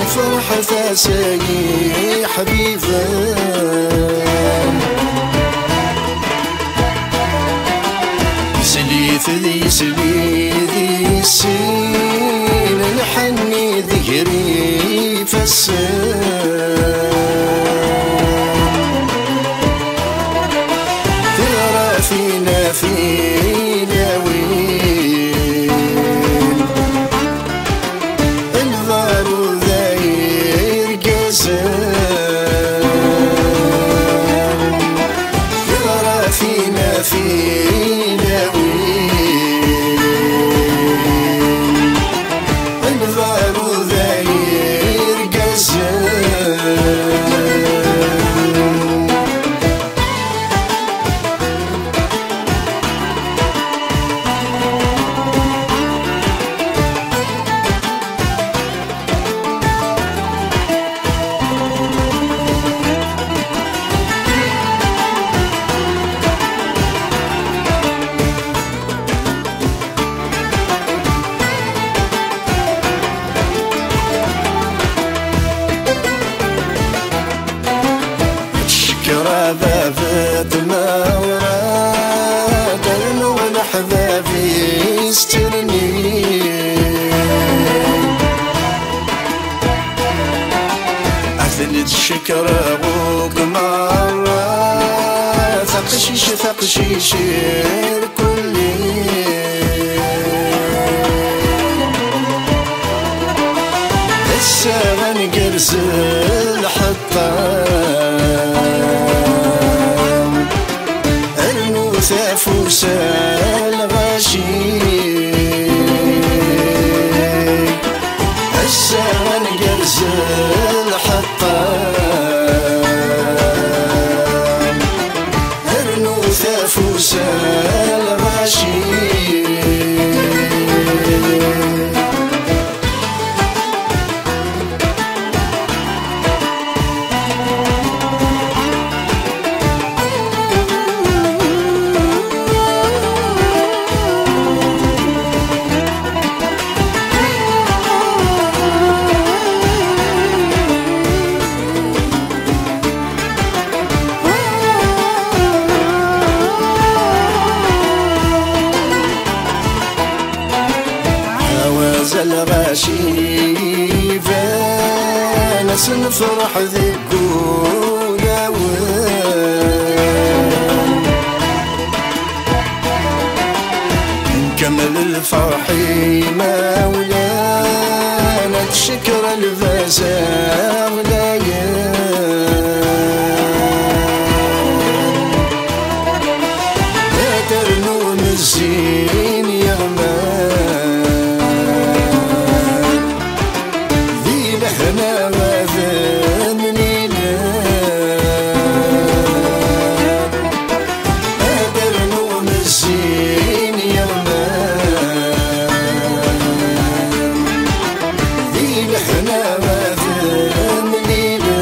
فرحة ساقي حبيبا يسلي ذي السين الحني ذكري فالسان ترى فينا وين الغار ذاير قسام ترى فينا وين الغار ذاير قسام بابت مورات النون حبابي يسترني أثنت الشكر أبوك مرة ثقشيش كلي لسه غنقرز الحطام المثافوس الغشي هسه غنقرز الحطام المثافوس الغشي الغاشي فانس نفرح ذكونا نكمل الفرح مولانا تشكر الفزاغ لا ترنون الزين يغمان احنا وذنينا قادر نوم الزين يومان ذي احنا وذنينا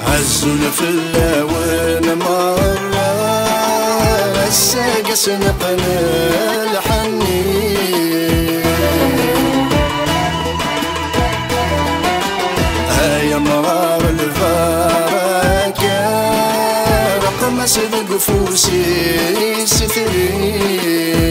عزونا في اللون مرة الساقس نقنا الحنين هاي مرار الفرقة رقم صدق فوسي سترين